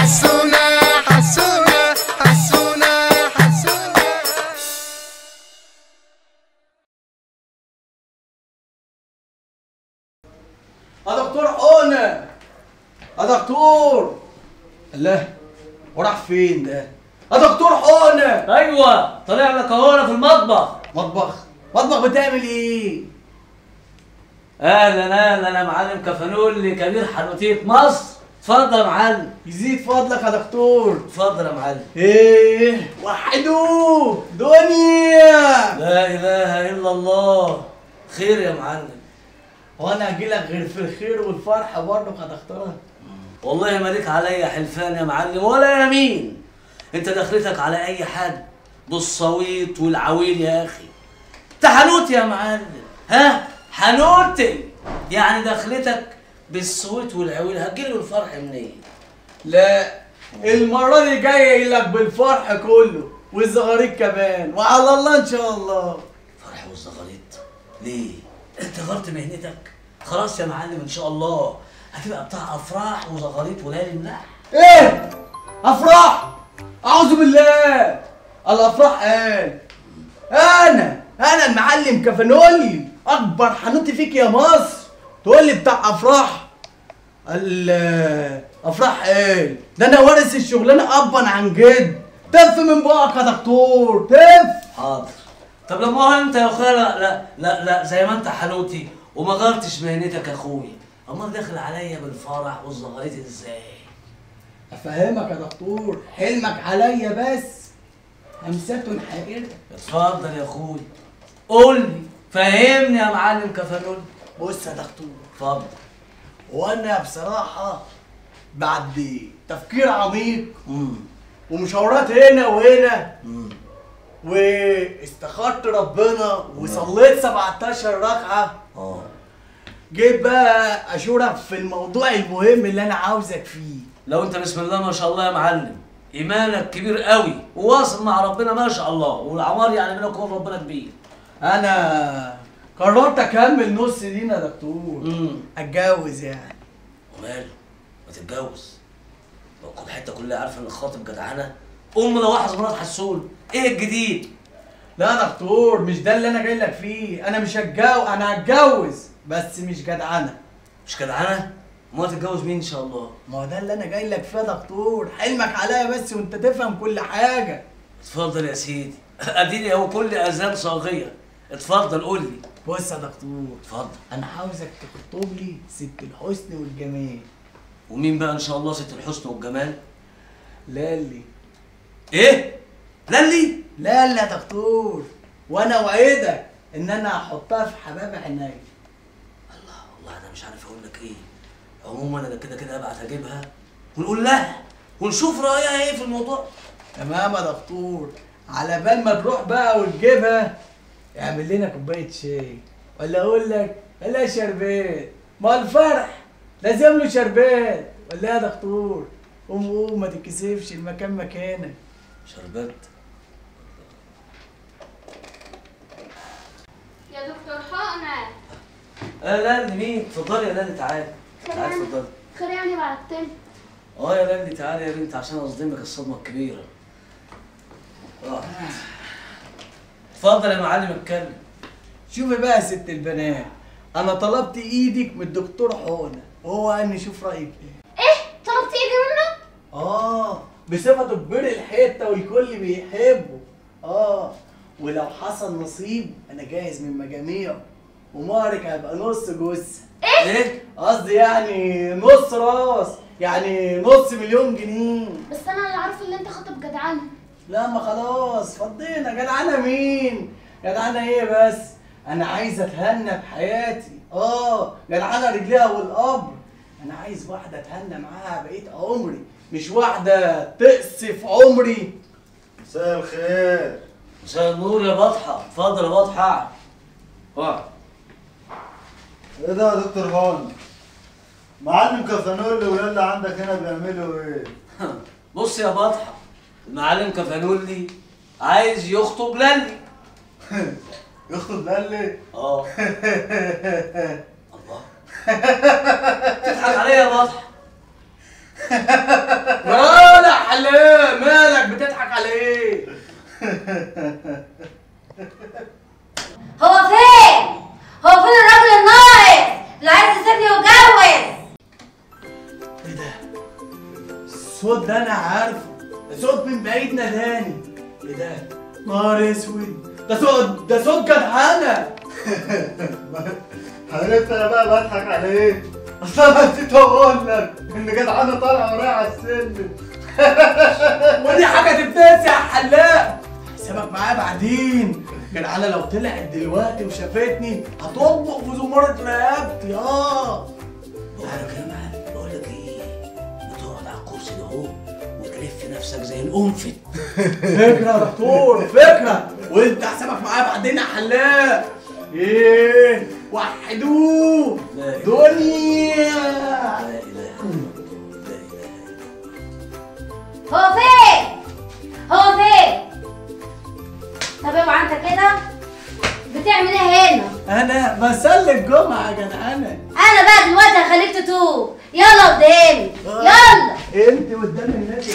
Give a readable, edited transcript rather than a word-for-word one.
حسونة حسونة حسونة حسونة. يا دكتور حقنة، يا دكتور. الله، وراح فين ده؟ يا دكتور حقنة. ايوه طالع لك اهو، انا في المطبخ. مطبخ بتعمل ايه؟ اهلا اهلا يا معلم كفانولي كبير حنوتيه مصر. اتفضل يا معلم. يزيد فضلك يا دكتور. اتفضل يا معلم. ايه وحدوه دنيا. لا اله الا الله. خير يا معلم. وانا اجيلك غير في الخير والفرح برضه يا دكتور؟ والله مالك عليا حلفان يا معلم ولا يمين. انت دخلتك على اي حد بالصويت والعويل يا اخي. انت حنوتي يا معلم، ها حنوتي. يعني دخلتك بالصويت والعويل هتجيله الفرح منين؟ لا، المرة دي جاي لك بالفرح كله والزغاريت كمان، وعلى الله ان شاء الله. فرح والزغاريت ليه؟ انت غيرت مهنتك؟ خلاص يا معلم ان شاء الله هتبقى بتاع افراح وزغاريت وليالي ملاح. ايه؟ افراح؟ اعوذ بالله. الافراح قال انا المعلم كفانولي اكبر حنوتي فيك يا مصر تقول لي بتاع افراح؟ افراح قال ده انا وارث الشغلانه ابا عن جد. تف من بقك يا دكتور، تف. حاضر. طب لما هو انت يا اخويا لا زي ما انت حنوتي وما غيرتش مهنتك يا اخويا، امال داخل عليا بالفرح والزغاريت ازاي؟ افهمك يا دكتور، حلمك عليا بس همسات حائرة. اتفضل يا اخويا قول لي، فهمني يا معلم كفانولي. بص يا دكتور، اتفضل. وانا بصراحة بعد تفكير عميق ومشاورات هنا وهنا واستخرت ربنا وصليت 17 ركعة، جيت بقى اشورك في الموضوع المهم اللي انا عاوزك فيه. لو انت بسم الله ما شاء الله يا معلم ايمانك كبير قوي وواصل مع ربنا ما شاء الله، والعمار يعني بينك وبين ربنا كبير. انا قررت اكمل نص دين يا دكتور. اتجوز يعني. وماله؟ ما تتجوز. لو كل حته كلها عارفه ان الخاطب جدعانه لواحظ مرات حسون، ايه الجديد؟ لا يا دكتور، مش ده اللي انا جاي لك فيه. انا مش هتجوز، انا هتجوز بس مش جدعانه. مش جدعانه؟ ما تتجوز مين ان شاء الله؟ ما هو ده اللي انا جاي لك فيه يا دكتور. حلمك عليا بس وانت تفهم كل حاجه. اتفضل يا سيدي. اديني اهو كل اذان صاغيه. اتفضل قول لي. بص يا دكتور، اتفضل. انا عاوزك تخطب لي ست الحسن والجمال. ومين بقى ان شاء الله ست الحسن والجمال؟ لالي. ايه؟ لالي؟ لا يا دكتور، وانا اوعدك ان انا هحطها في حباب عينيا. والله انا مش عارف اقول لك ايه. عموما انا كده كده ابعت اجيبها ونقول لها ونشوف رايها ايه في الموضوع. تمام يا دكتور. على بال ما تروح بقى وتجيبها اعمل لنا كوبايه شاي، ولا اقول لك لا شربات. ما الفرح لازم له شربات، ولا يا دكتور؟ قوم ما تتكسفش، المكان مكانك. شربات؟ يا دكتور حقنة. لالي مين؟ اتفضلي يا لالي تعالي. تعالي اتفضلي. خير يعني بعتلي؟ يا لالي تعالي يا بنتي عشان اصدمك الصدمه الكبيره. اتفضل يا معلم اتكلم. شوفي بقى يا ست البنات، انا طلبت ايدك من الدكتور حقنة وهو قال لي شوف رايك ايه. ايه؟ طلبت ايدي منه؟ بصفته كبير الحته والكل بيحبه. ولو حصل نصيب انا جاهز من مجاميعه، ومهرك هيبقى نص جثه. ايه؟ قصدي يعني نص راس، يعني نص مليون جنيه. بس انا اللي عارفه اللي انت خاطب جدعانه. لا ما خلاص فضينا. جدعانه مين؟ جدعانه ايه بس؟ انا عايز اتهنى بحياتي. جدعانه رجليها والقبر. انا عايز واحده اتهنى معاها بقيت عمري، مش واحده تقصف عمري. مساء الخير. مساء النور يا بطحه. اتفضل يا بطحه. اقعد. ايه ده يا دكتور هون؟ معلم كفانولي واللي عندك هنا بيعملوا ايه؟ بص يا بطحه، المعلم كفانولي عايز يخطب لالي. يخطب لالي؟ الله. تضحك عليا يا بطحه. الصوت ده انا عارفه، ده صوت من بعيد ناداني. ايه ده؟ نهار اسود، ده صوت جدعانه. عرفت انا بقى بضحك على ايه؟ اصل انا نسيت اقول لك ان جدعانه طالعه ورايا على السلم. ودي حاجه تتنسي يا حلاق، حسابك معايا بعدين. جدعانه لو طلعت دلوقتي وشافتني هتطبق في زمرة رقبتي. بقول لك يا معلم، بقول لك ايه، ما تقعد على الكرسي ده اهو وتلف نفسك زي القنفذ. فكره يا دكتور، فكره. وانت حسابك معايا بعدين يا حلاق. ايه وحدوه لا دنيا. لا اله الا الله، لا اله الا الله. هو فين؟ هو فين؟ طب اوعى انت كده بتعمل ايه هنا؟ انا بصلي الجمعه يا جدعانه. انا بقى دلوقتي هخليك تتوب، يلا قدامي يلا. انت قدام الناس.